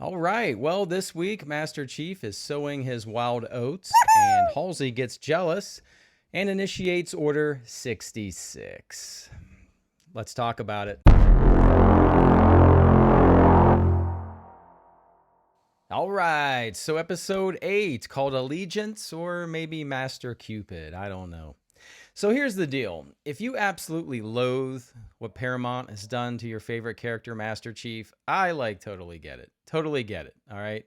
All right. Well, this week, Master Chief is sowing his wild oats, and Halsey gets jealous and initiates Order 66. Let's talk about it. All right. So, episode 8 called Allegiance or maybe Master Cupid. I don't know. So here's the deal. If you absolutely loathe what Paramount has done to your favorite character, Master Chief, I totally get it. Totally get it. All right.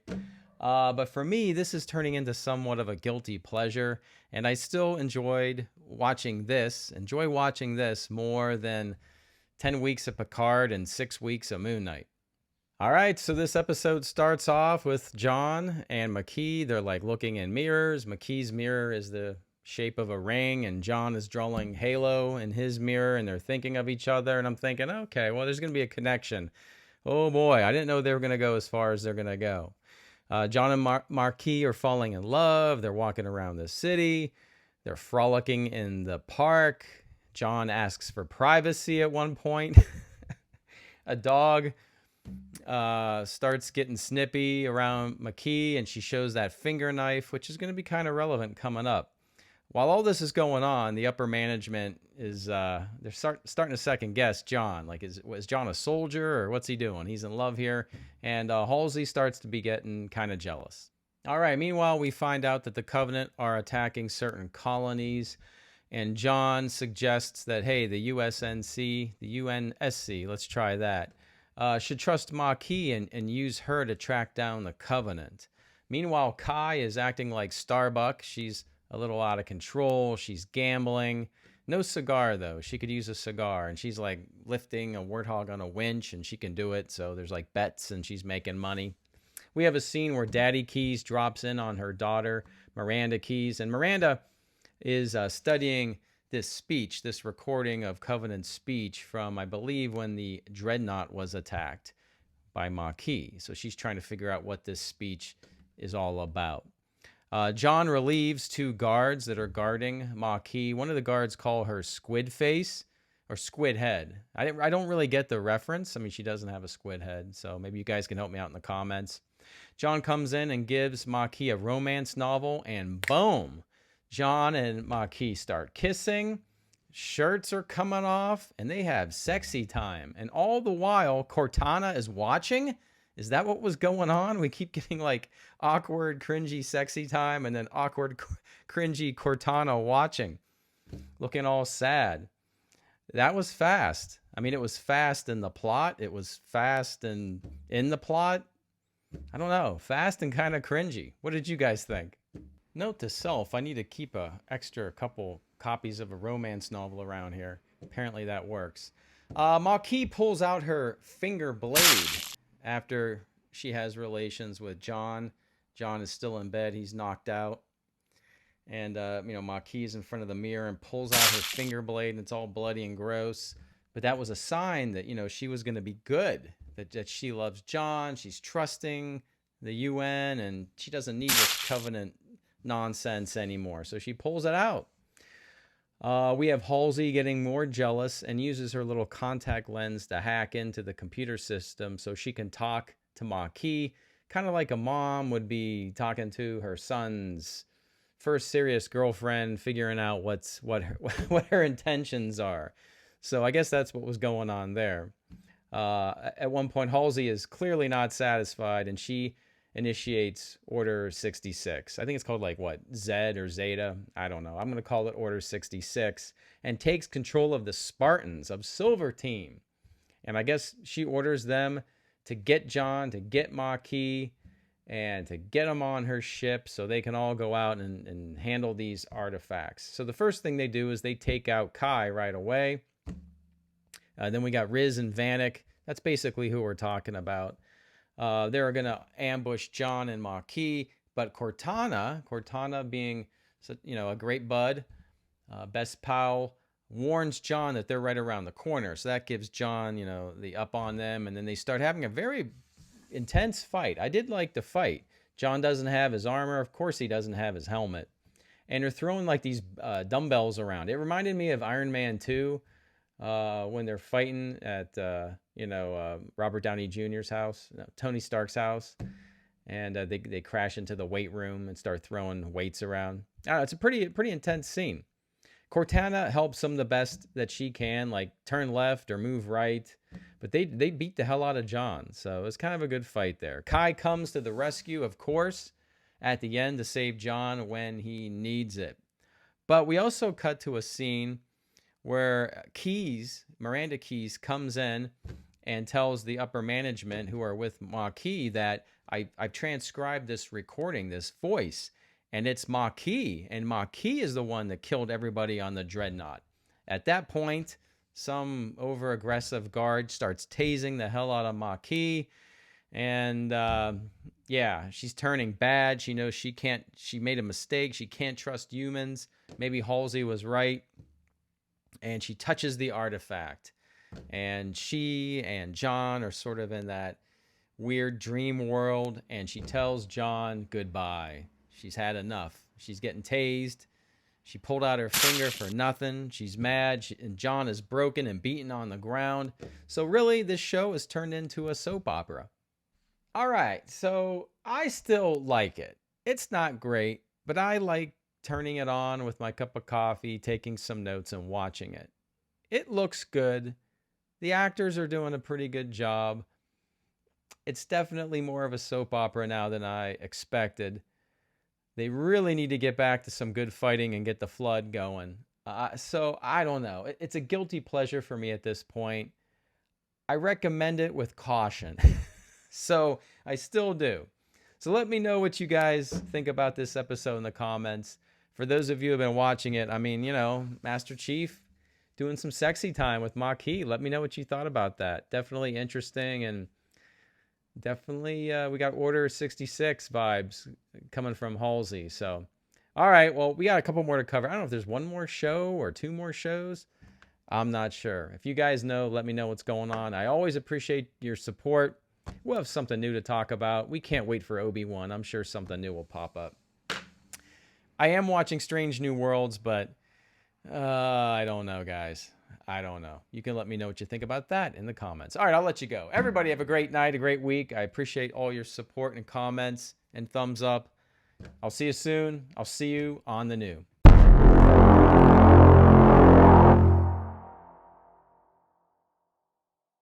But for me, this is turning into somewhat of a guilty pleasure, and I still enjoy watching this more than 10 weeks of Picard and 6 weeks of Moon Knight. All right, so this episode starts off with John and Makee. They're looking in mirrors. Makee's mirror is the shape of a ring, and John is drawing Halo in his mirror, and they're thinking of each other. And I'm thinking, okay, well, there's going to be a connection. Oh boy, I didn't know they were going to go as far as they're going to go. John and Makee are falling in love. They're walking around the city. They're frolicking in the park. John asks for privacy at one point. A dog starts getting snippy around Makee, and she shows that finger knife, which is going to be kind of relevant coming up. While all this is going on, the upper management is they're starting to second guess John. Was John a soldier or what's he doing? He's in love here, and Halsey starts to be getting kind of jealous. All right. Meanwhile, we find out that the Covenant are attacking certain colonies, and John suggests that hey, the UNSC, let's try that. Should trust Makee and use her to track down the Covenant. Meanwhile, Kai is acting like Starbuck. She's a little out of control. She's gambling. No cigar, though. She could use a cigar. And she's lifting a warthog on a winch, and she can do it. So there's bets, and she's making money. We have a scene where Daddy Keys drops in on her daughter, Miranda Keys. And Miranda is studying this recording of Covenant speech from, I believe, when the Dreadnought was attacked by Makee. So she's trying to figure out what this speech is all about. John relieves 2 guards that are guarding Makee. One of the guards call her Squid Face or Squid Head. I don't really get the reference. I mean, she doesn't have a squid head, so maybe you guys can help me out in the comments. John comes in and gives Makee a romance novel, and boom, John and Makee start kissing. Shirts are coming off, and they have sexy time. And all the while, Cortana is watching. Is that what was going on? We keep getting awkward, cringy, sexy time, and then awkward, cringy Cortana watching, looking all sad. That was fast. I mean, it was fast in the plot. It was fast in the plot. I don't know. Fast and kind of cringy. What did you guys think? Note to self, I need to keep a extra couple copies of a romance novel around here. Apparently that works. Makee pulls out her finger blade after she has relations with John. John is still in bed. He's knocked out. And, Makee's in front of the mirror and pulls out her finger blade, and it's all bloody and gross. But that was a sign that, she was going to be good, that she loves John. She's trusting the UN, and she doesn't need this Covenant nonsense anymore. So she pulls it out. We have Halsey getting more jealous and uses her little contact lens to hack into the computer system so she can talk to Makee, kind of like a mom would be talking to her son's first serious girlfriend, figuring out what her intentions are. So I guess that's what was going on there. At one point, Halsey is clearly not satisfied, and she initiates Order 66. I think it's called Z or Zeta. I don't know. I'm going to call it Order 66, and takes control of the Spartans of Silver Team. And I guess she orders them to get John, to get Makee, and to get them on her ship so they can all go out and handle these artifacts. So the first thing they do is they take out Kai right away. Then we got Riz and Vanek. That's basically who we're talking about. They're going to ambush John and Makee, but Cortana being a great bud, best pal, warns John that they're right around the corner. So that gives John, the up on them, and then they start having a very intense fight. I did like the fight. John doesn't have his armor. Of course he doesn't have his helmet. And they're throwing these dumbbells around. It reminded me of Iron Man 2 when they're fighting at Robert Downey Jr.'s house, no, Tony Stark's house, and they crash into the weight room and start throwing weights around. I don't know, it's a pretty intense scene. Cortana helps them the best that she can, like turn left or move right, but they beat the hell out of John. So it's kind of a good fight there. Kai comes to the rescue, of course, at the end to save John when he needs it. But we also cut to a scene where Miranda Keyes comes in and tells the upper management who are with Makee that I've transcribed this recording, this voice, and it's Makee. And Makee is the one that killed everybody on the Dreadnought. At that point, some over-aggressive guard starts tasing the hell out of Makee. And yeah, she's turning bad. She knows she made a mistake. She can't trust humans. Maybe Halsey was right. And she touches the artifact. And she and John are sort of in that weird dream world. And she tells John goodbye. She's had enough. She's getting tased. She pulled out her finger for nothing. She's mad. And John is broken and beaten on the ground. So really, this show has turned into a soap opera. All right, so I still like it. It's not great, but I like turning it on with my cup of coffee, taking some notes, and watching it. It looks good. The actors are doing a pretty good job. It's definitely more of a soap opera now than I expected. They really need to get back to some good fighting and get the flood going. So I don't know. It's a guilty pleasure for me at this point. I recommend it with caution. So I still do. So let me know what you guys think about this episode in the comments. For those of you who have been watching it, I mean, Master Chief doing some sexy time with Makee. Let me know what you thought about that. Definitely interesting, and definitely we got Order 66 vibes coming from Halsey. So, all right, well, we got a couple more to cover. I don't know if there's one more show or two more shows. I'm not sure. If you guys know, let me know what's going on. I always appreciate your support. We'll have something new to talk about. We can't wait for Obi-Wan. I'm sure something new will pop up. I am watching Strange New Worlds, but I don't know, guys. I don't know. You can let me know what you think about that in the comments. All right, I'll let you go. Everybody have a great night, a great week. I appreciate all your support and comments and thumbs up. I'll see you soon. I'll see you on the new.